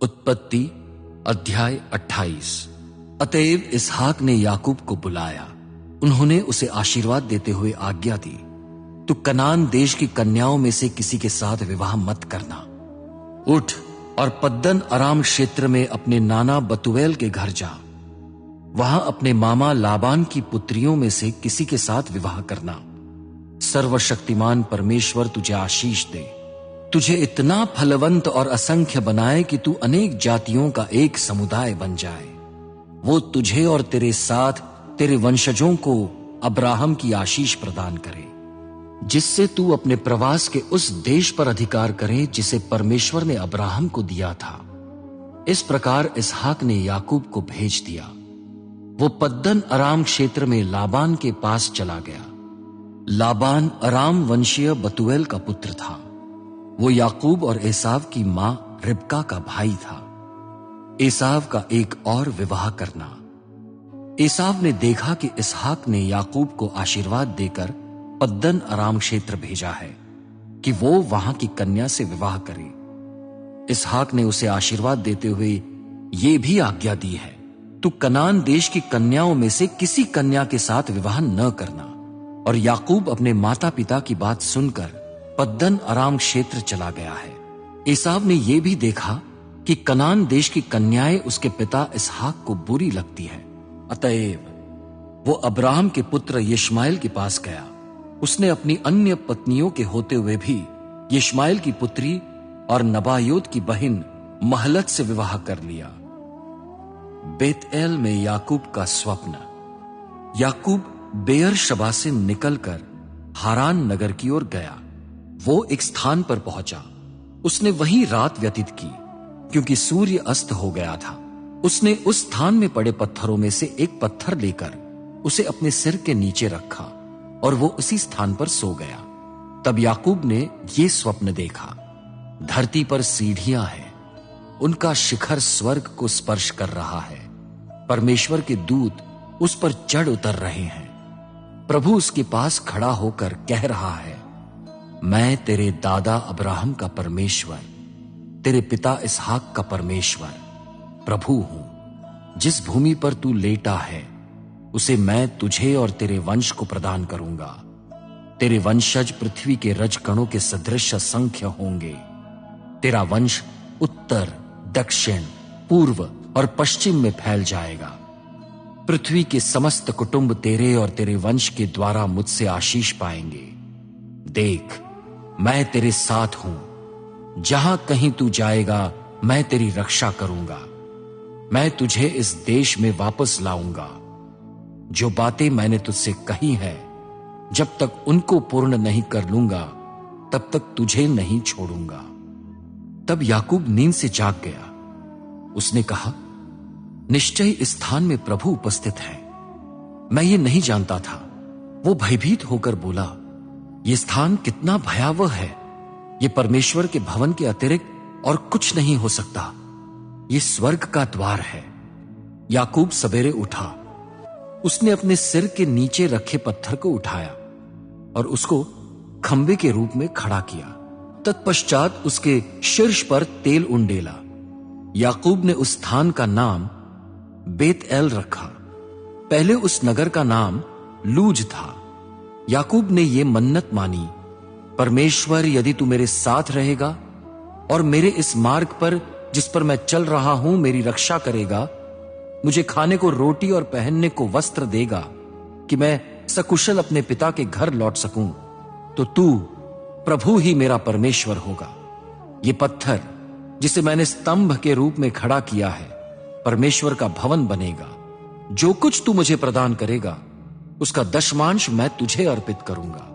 उत्पत्ति अध्याय 28। अतएव इसहाक ने याकूब को बुलाया। उन्होंने उसे आशीर्वाद देते हुए आज्ञा दी, तू कनान देश की कन्याओं में से किसी के साथ विवाह मत करना। उठ और पद्दन अराम क्षेत्र में अपने नाना बतूएल के घर जा। वहां अपने मामा लाबान की पुत्रियों में से किसी के साथ विवाह करना। सर्वशक्तिमान परमेश्वर तुझे आशीष दे, तुझे इतना फलवंत और असंख्य बनाए कि तू अनेक जातियों का एक समुदाय बन जाए। वो तुझे और तेरे साथ तेरे वंशजों को अब्राहम की आशीष प्रदान करे, जिससे तू अपने प्रवास के उस देश पर अधिकार करे जिसे परमेश्वर ने अब्राहम को दिया था। इस प्रकार इसहाक ने याकूब को भेज दिया। वो पद्दन अराम क्षेत्र में लाबान के पास चला गया। लाबान अराम वंशीय बतूएल का पुत्र था। वो याकूब और एसाव की मां रिबका का भाई था। एसाव का एक और विवाह करना। एसाव ने देखा कि इसहाक ने याकूब को आशीर्वाद देकर पद्दन अराम क्षेत्र भेजा है कि वो वहां की कन्या से विवाह करे। इसहाक ने उसे आशीर्वाद देते हुए ये भी आज्ञा दी है, तू कनान देश की कन्याओं में से किसी कन्या के साथ विवाह न करना। और याकूब अपने माता पिता की बात सुनकर पद्दन अराम क्षेत्र चला गया है। एसाव ने यह भी देखा कि कनान देश की कन्याएं उसके पिता इसहाक को बुरी लगती है। अतएव वो अब्राहम के पुत्र यिश्माएल के पास गया। उसने अपनी अन्य पत्नियों के होते हुए भी यिश्माएल की पुत्री और नबायोत की बहन महलत से विवाह कर लिया। बेतएल में याकूब का स्वप्न। याकूब बेयर शबा से निकलकर हारान नगर की ओर गया। वो एक स्थान पर पहुंचा। उसने वहीं रात व्यतीत की, क्योंकि सूर्य अस्त हो गया था। उसने उस स्थान में पड़े पत्थरों में से एक पत्थर लेकर उसे अपने सिर के नीचे रखा और वो उसी स्थान पर सो गया। तब याकूब ने ये स्वप्न देखा, धरती पर सीढ़ियां हैं, उनका शिखर स्वर्ग को स्पर्श कर रहा है। परमेश्वर के दूत उस पर चढ़ उतर रहे हैं। प्रभु उसके पास खड़ा होकर कह रहा है, मैं तेरे दादा अब्राहम का परमेश्वर, तेरे पिता इसहाक का परमेश्वर प्रभु हूं। जिस भूमि पर तू लेटा है उसे मैं तुझे और तेरे वंश को प्रदान करूंगा। तेरे वंशज पृथ्वी के रजकणों के सदृश असंख्य होंगे। तेरा वंश उत्तर, दक्षिण, पूर्व और पश्चिम में फैल जाएगा। पृथ्वी के समस्त कुटुंब तेरे और तेरे वंश के द्वारा मुझसे आशीष पाएंगे। देख, मैं तेरे साथ हूं। जहां कहीं तू जाएगा मैं तेरी रक्षा करूंगा। मैं तुझे इस देश में वापस लाऊंगा। जो बातें मैंने तुझसे कही हैं, जब तक उनको पूर्ण नहीं कर लूंगा तब तक तुझे नहीं छोड़ूंगा। तब याकूब नींद से जाग गया। उसने कहा, निश्चय इस स्थान में प्रभु उपस्थित है। मैं ये नहीं जानता था। वो भयभीत होकर बोला, ये स्थान कितना भयावह है। ये परमेश्वर के भवन के अतिरिक्त और कुछ नहीं हो सकता। ये स्वर्ग का द्वार है। याकूब सवेरे उठा। उसने अपने सिर के नीचे रखे पत्थर को उठाया और उसको खंबे के रूप में खड़ा किया। तत्पश्चात उसके शीर्ष पर तेल उंडेला। याकूब ने उस स्थान का नाम बेतएल रखा। पहले उस नगर का नाम लूज था। याकूब ने यह मन्नत मानी, परमेश्वर यदि तू मेरे साथ रहेगा और मेरे इस मार्ग पर जिस पर मैं चल रहा हूं मेरी रक्षा करेगा, मुझे खाने को रोटी और पहनने को वस्त्र देगा कि मैं सकुशल अपने पिता के घर लौट सकूं, तो तू प्रभु ही मेरा परमेश्वर होगा। ये पत्थर जिसे मैंने स्तंभ के रूप में खड़ा किया है परमेश्वर का भवन बनेगा। जो कुछ तू मुझे प्रदान करेगा उसका दशमांश मैं तुझे अर्पित करूंगा।